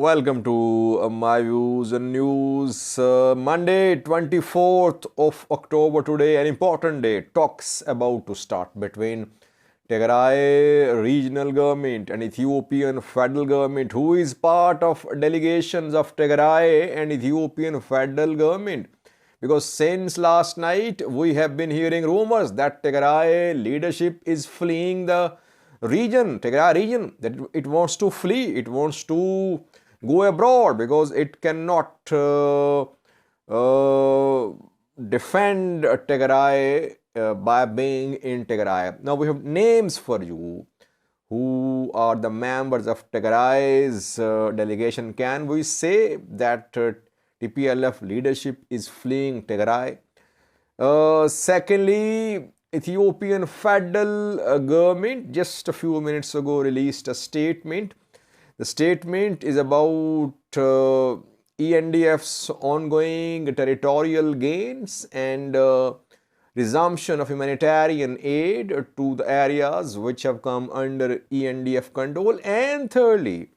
Welcome to my views and news. Monday, 24th of October today, an important day. Talks about to start between Tigray regional government and Ethiopian federal government, who is part of delegations of Tigray and Ethiopian federal government. Because since last night, we have been hearing rumors that Tigray leadership is fleeing the Tigray region, that it wants to flee, it wants to go abroad because it cannot defend Tigray by being in Tigray. Now we have names for you who are the members of Tigray's delegation. Can we say that TPLF leadership is fleeing Tigray? Secondly, Ethiopian federal government just a few minutes ago released a statement. The statement is about ENDF's ongoing territorial gains and resumption of humanitarian aid to the areas which have come under ENDF control. And thirdly,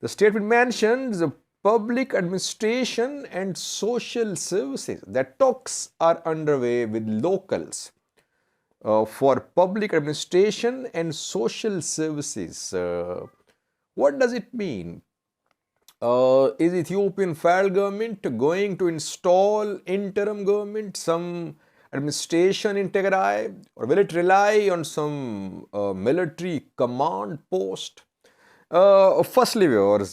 the statement mentions public administration and social services, that talks are underway with locals for public administration and social services. What does it mean? Is Ethiopian federal government going to install interim government, some administration in Tigray, or will it rely on some military command post? Firstly, viewers,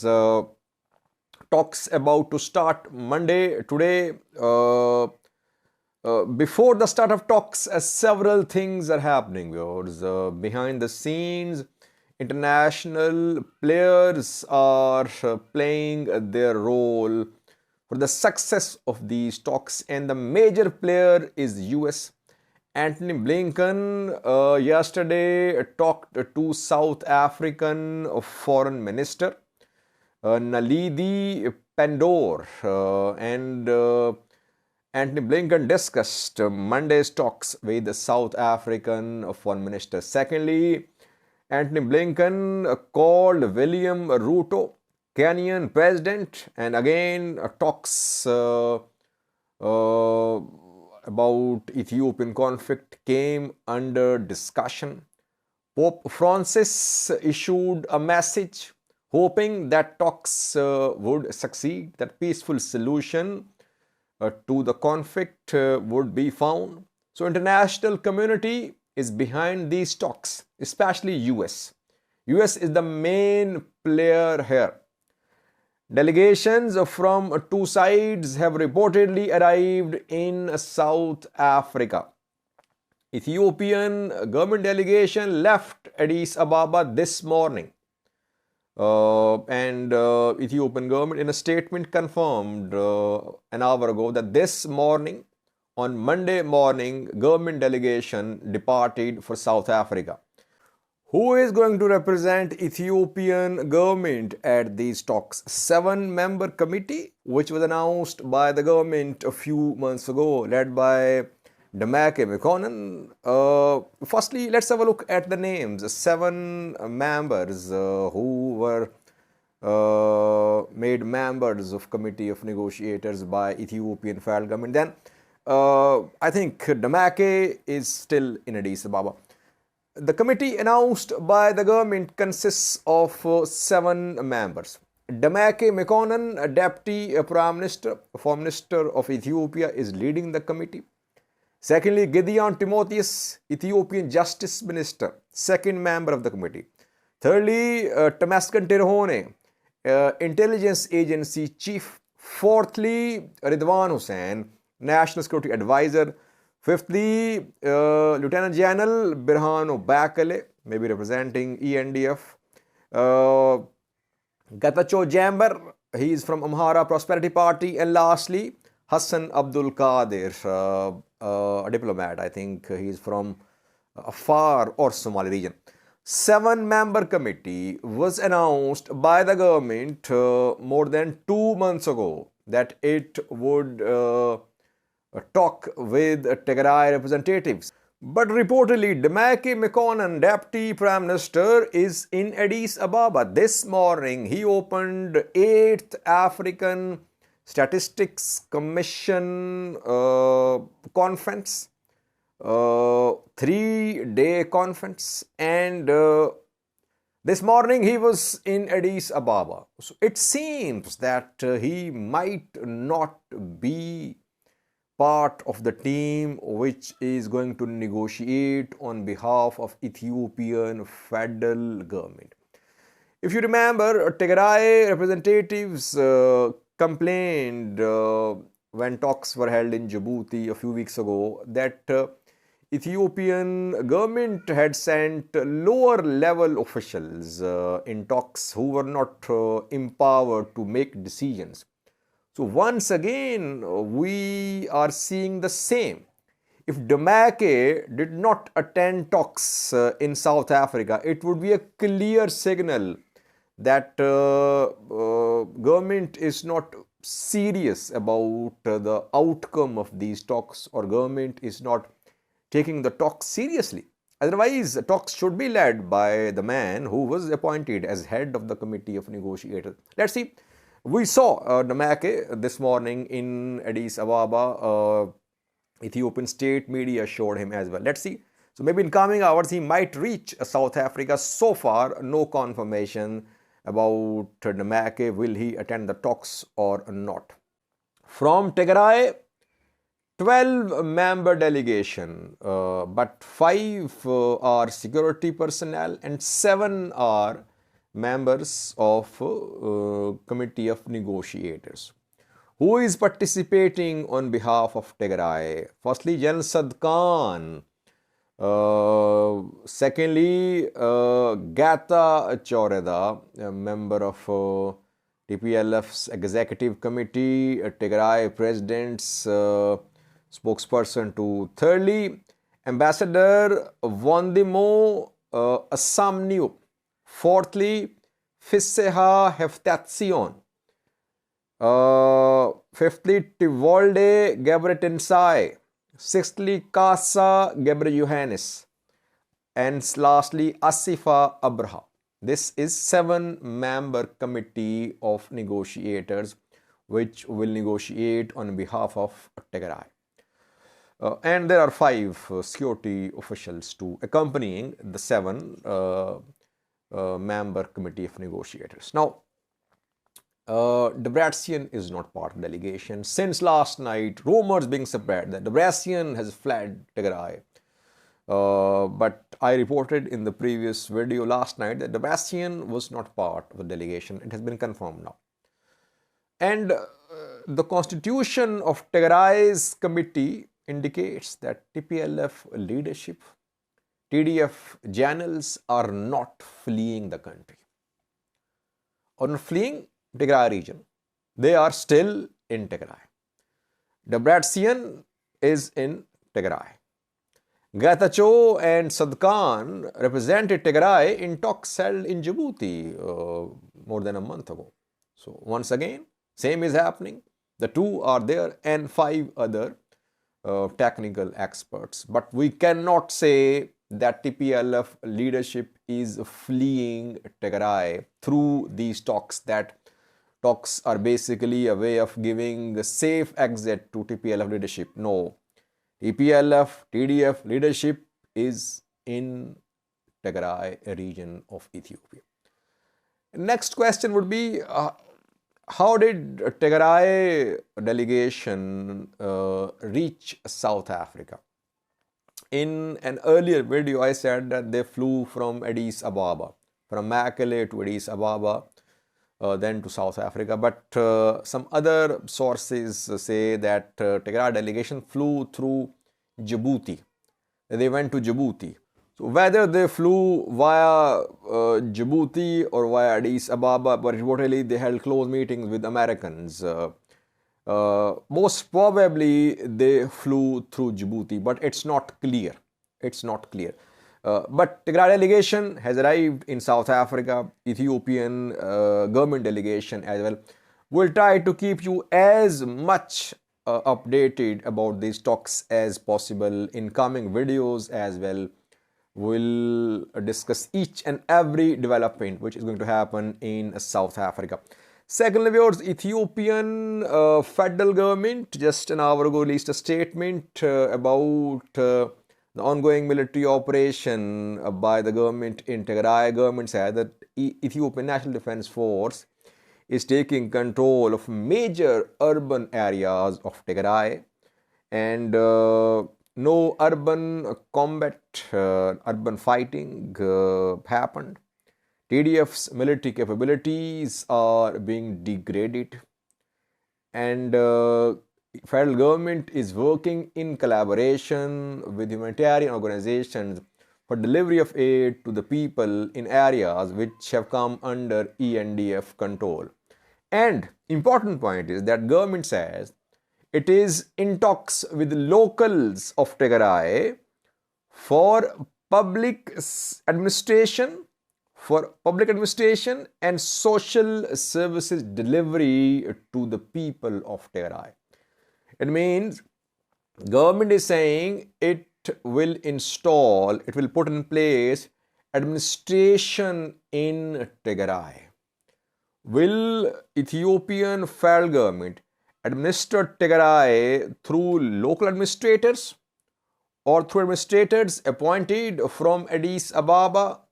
talks about to start Monday today. Before the start of talks, several things are happening, viewers. Behind the scenes, international players are playing their role for the success of these talks, and the major player is US. Antony Blinken yesterday talked to South African Foreign Minister Naledi Pandor, and Antony Blinken discussed Monday's talks with the South African Foreign Minister. Secondly, Antony Blinken called William Ruto, Kenyan president, and again talks about Ethiopian conflict came under discussion. Pope Francis issued a message hoping that talks would succeed, that peaceful solution to the conflict would be found. So international community is behind these talks, especially US. US is the main player here. Delegations from two sides have reportedly arrived in South Africa. Ethiopian government delegation left Addis Ababa this morning. And Ethiopian government in a statement confirmed an hour ago that this morning, on Monday morning, government delegation departed for South Africa. Who is going to represent Ethiopian government at these talks? 7-member committee, which was announced by the government a few months ago, led by Demeke Mekonnen. Firstly, let's have a look at the names. 7 members who were made members of Committee of Negotiators by Ethiopian federal government. Then, I think Demeke is still in Addis Ababa. The committee announced by the government consists of 7 members. Demeke Mekonnen, Deputy Prime Minister, Foreign Minister of Ethiopia, is leading the committee. Secondly, Gideon Timotheus, Ethiopian Justice Minister, 2nd member of the committee. Thirdly, Tamaskan Terhone, Intelligence Agency Chief. Fourthly, Ridwan Hussein, National Security Advisor. Fifthly, Lieutenant General Birhanu Bakale, maybe representing ENDF. Getachew Jamber, he is from Amhara Prosperity Party. And lastly, Hassan Abdul Qadir, a diplomat. I think he is from Afar or Somali region. 7-member committee was announced by the government more than 2 months ago that it would talk with Tigray representatives. But reportedly, Demeke Mekonnen, Deputy Prime Minister, is in Addis Ababa. This morning, he opened 8th African Statistics Commission conference, 3-day conference, and this morning he was in Addis Ababa. So it seems that he might not be part of the team which is going to negotiate on behalf of Ethiopian federal government. If you remember, Tigray representatives complained when talks were held in Djibouti a few weeks ago that Ethiopian government had sent lower level officials in talks who were not empowered to make decisions. So once again, we are seeing the same. If Demeke did not attend talks in South Africa, it would be a clear signal that government is not serious about the outcome of these talks, or government is not taking the talks seriously. Otherwise, talks should be led by the man who was appointed as head of the committee of negotiators. Let's see. We saw Demeke this morning in Addis Ababa. Ethiopian state media showed him as well. Let's see. So maybe in coming hours he might reach South Africa. So far, no confirmation about Demeke. Will he attend the talks or not? From Tigray, 12-member delegation, but 5 are security personnel and 7 are members of committee of negotiators. Who is participating on behalf of Tigray? Firstly, General Sadkan. Secondly, Gata Choreda, a member of TPLF's executive committee, Tigray president's spokesperson too. Thirdly, Ambassador Wandimo Asamniu. Fourthly, Fisseha Heftatsion. Fifthly, Tivolde Gebretensai. Sixthly, Kasa Gebreyohannes. And lastly, Asifa Abraha. This is 7-member committee of negotiators which will negotiate on behalf of Tigray. And there are 5 security officials too accompanying the 7-member committee of negotiators. Now, Debretsion is not part of the delegation. Since last night, rumors being spread that Debretsion has fled Tigray. But I reported in the previous video last night that Debretsion was not part of the delegation. It has been confirmed now. And the constitution of Tigray's committee indicates that TPLF leadership, TDF generals are not fleeing the country or not fleeing Tigray region. They are still in Tigray. Debretsion is in Tigray. Getachew and Sadkan represented Tigray in talks held in Djibouti more than a month ago. So once again, same is happening. The 2 are there and 5 other technical experts. But we cannot say that TPLF leadership is fleeing Tigray through these talks. That talks are basically a way of giving a safe exit to TPLF leadership. No. TPLF, TDF leadership is in Tigray region of Ethiopia. Next question would be, how did Tigray delegation reach South Africa? In an earlier video, I said that they flew from Addis Ababa, from Mekelle to Addis Ababa, then to South Africa. But some other sources say that Tigray delegation flew through Djibouti. They went to Djibouti. So whether they flew via Djibouti or via Addis Ababa, but reportedly they held close meetings with Americans. Most probably they flew through Djibouti, but it's not clear. It's not clear. But Tigray delegation has arrived in South Africa, Ethiopian government delegation as well. We'll try to keep you as much updated about these talks as possible in coming videos as well. We'll discuss each and every development which is going to happen in South Africa. Secondly, viewers, Ethiopian federal government just an hour ago released a statement about the ongoing military operation by the government in Tigray. Government said that Ethiopian National Defense Force is taking control of major urban areas of Tigray, and no urban combat, urban fighting happened. TDF's military capabilities are being degraded, and federal government is working in collaboration with humanitarian organizations for delivery of aid to the people in areas which have come under ENDF control. And important point is that government says it is in talks with locals of Tigray for public administration and social services delivery to the people of Tigray. It means government is saying it will put in place administration in Tigray. Will Ethiopian federal government administer Tigray through local administrators or through administrators appointed from Addis Ababa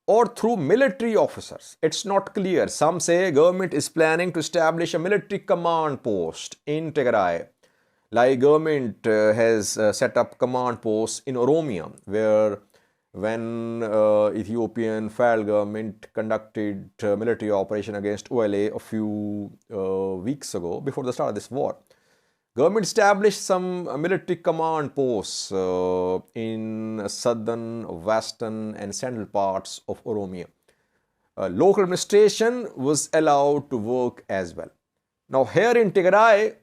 or through military officers? It's not clear. Some say government is planning to establish a military command post in Tigray. Like government has set up command posts in Oromia, where when Ethiopian federal government conducted military operation against OLA a few weeks ago, before the start of this war, government established some military command posts in southern, western and central parts of Oromia. Local administration was allowed to work as well. Now here in Tigray,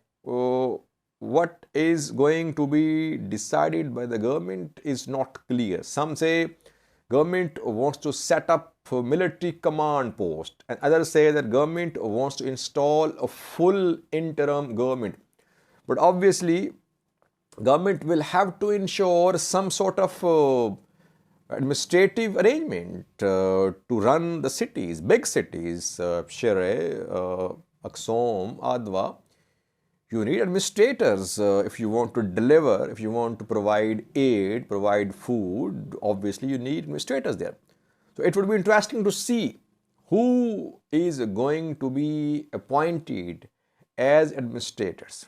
what is going to be decided by the government is not clear. Some say government wants to set up a military command post, and others say that government wants to install a full interim government. But obviously, government will have to ensure some sort of administrative arrangement to run the cities, big cities, Shire, Aksom, Adwa. You need administrators if you want to deliver, if you want to provide aid, provide food. Obviously, you need administrators there. So it would be interesting to see who is going to be appointed as administrators.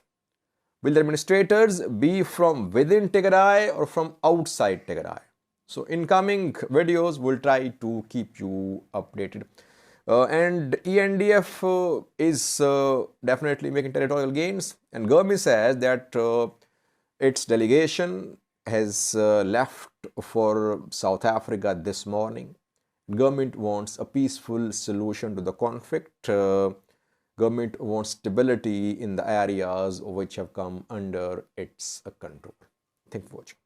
Will the administrators be from within Tigray or from outside Tigray? So in coming videos, we'll try to keep you updated. And ENDF is definitely making territorial gains, and government says that its delegation has left for South Africa this morning. Government wants a peaceful solution to the conflict. Government wants stability in the areas which have come under its control. Thank you for watching.